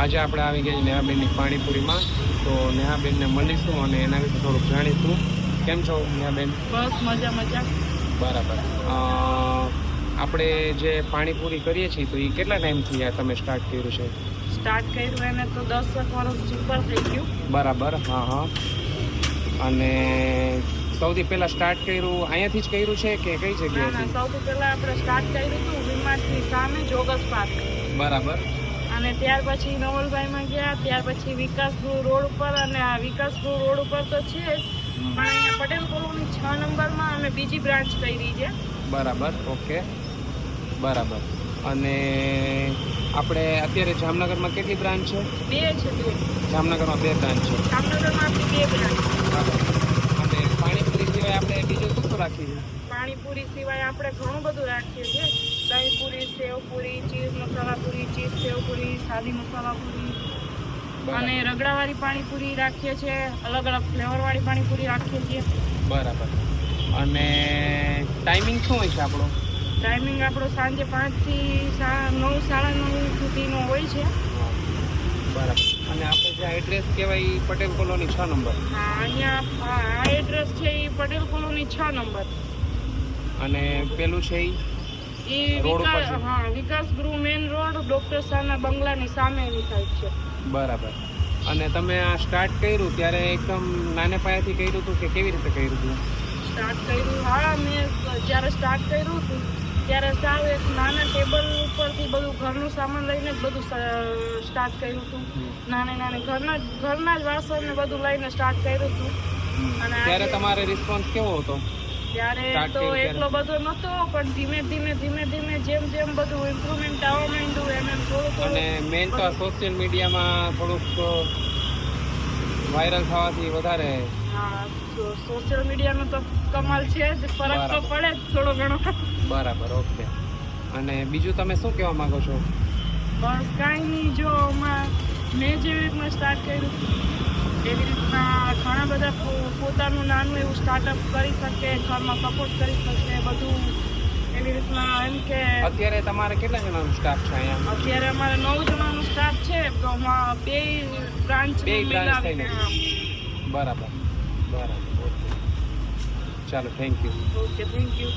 આજે આપણે આવી ગયા નેહાબેનની પાણીપુરીમાં, તો નેહાબેનને મળીશું અને એના વિશે થોડુંક જાણીશું. કેમ છો નેહાબેન? બસ મજા મજા. બરાબર. આપણે જે પાણીપુરી કરીએ છીએ તો એ કેટલા ટાઈમથી તમે સ્ટાર્ટ કર્યું છે? સ્ટાર્ટ કર્યું એને તો 10 વર્ષ ઉપર થઈ ગયું. બરાબર. હા હા. અને સૌથી પહેલાં સ્ટાર્ટ કર્યું અહીંયાથી જ કર્યું છે કે કઈ ના જગ્યાએ? સૌથી પહેલા આપણે સ્ટાર્ટ કર્યું હતું વિમાનની સામે જોગસ પાર્ક, બરાબર. અને ત્યાર પછી નવલભાઈમાં ગયા, ત્યાર પછી વિકાસપુર રોડ ઉપર, અને આ વિકાસપુર રોડ ઉપર તો છે જ, પણ અહીંયા પટેલ કોલોની 6 નંબરમાં અમે બીજી બ્રાન્ચ કરી છે. બરાબર. ઓકે. બરાબર. અને આપણે અત્યારે જામનગરમાં કેટલી બ્રાન્ચ છે? 2 છે. 2 જામનગરમાં 2 બ્રાન્ચ છે. જામનગરમાં આપણી 2 બ્રાન્ચ. બરાબર. અને પાણીપુરી સિવાય આપણે બીજું શું શું રાખીએ છીએ? પાણીપુરી સિવાય આપણે ઘણું બધું રાખીએ છીએ. દહીંપુરી, સેવપુરી, ચીઝ મસાલા પૂરી, ચીઝ સેવપુરી, સાદી મસાલા પૂરી, અને રગડાવાળી પાણીપુરી રાખીએ છીએ. અલગ અલગ ફ્લેવરવાળી પાણીપુરી રાખીએ છીએ. બરાબર. અને ટાઈમિંગ શું હોય છે આપણો? ટાઈમિંગ આપણો સાંજે 5 થી 9, 9:30 સુધીનો હોય છે. બરાબર. અને આપણે જે એડ્રેસ કહેવાય એ પટેલ કોલોની 6 નંબર. હા, અહીંયા આ એડ્રેસ છે એ પટેલ કોલોની 6 નંબર. અને પેલું છે એ રોડ ઉપર છે? હા, વિકાસ ગૃહ મેઇન રોડ, ડૉક્ટર શાહના બંગલાની સામેની સાઈડ છે. બરાબર. અને તમે આ સ્ટાર્ટ કર્યું ત્યારે એકદમ નાને પાયાથી કર્યું હતું કે કેવી રીતે કર્યું હતું? સ્ટાર્ટ કર્યું, હા, મેં જ્યારે સ્ટાર્ટ કર્યું હતું ત્યારે સાવ એક નાના ટેબલ ઉપરથી બધું ઘરનું સામાન લઈને જ બધું સ્ટાર્ટ કર્યું હતું. નાને ઘરના જ વાસણ ને બધું લઈને સ્ટાર્ટ કર્યું હતું. અને ત્યારે તમારે રિસ્પોન્સ કેવો હતો? ત્યારે તો એટલો બધો નહોતો, પણ ધીમે ધીમે જેમ બધું ઇમ્પ્રુવમેન્ટ આવવા માંડ્યું એમ થોડું. અને મેઇન તો સોશિયલ મીડિયામાં થોડુંક વાયરલ થવાથી વધારે. હા, સોશિયલ મીડિયાનો તો કમાલ છે જ, ફરક તો પડે જ થોડો ઘણો. બરાબર. ઓકે. અને બીજું તમે શું કહેવા માંગો છો? બસ કાંઈ નહીં, જો મેં જેવી રીતના સ્ટાર્ટ કર્યું એવી રીતના ઘણા બધા પોતાનું નાનું એવું સ્ટાર્ટઅપ કરી શકે, ઘરમાં સપોર્ટ કરી શકે બધું. એવી રીતના એમ કે અત્યારે તમારે કેટલા જણાનો સ્ટાફ છે અહીંયા? અત્યારે અમારે 9 જણાનો સ્ટાફ છે, તો 2 બ્રાન્ચ થઈને. બરાબર. ઓકે. ચાલો, thank you. Okay, thank you.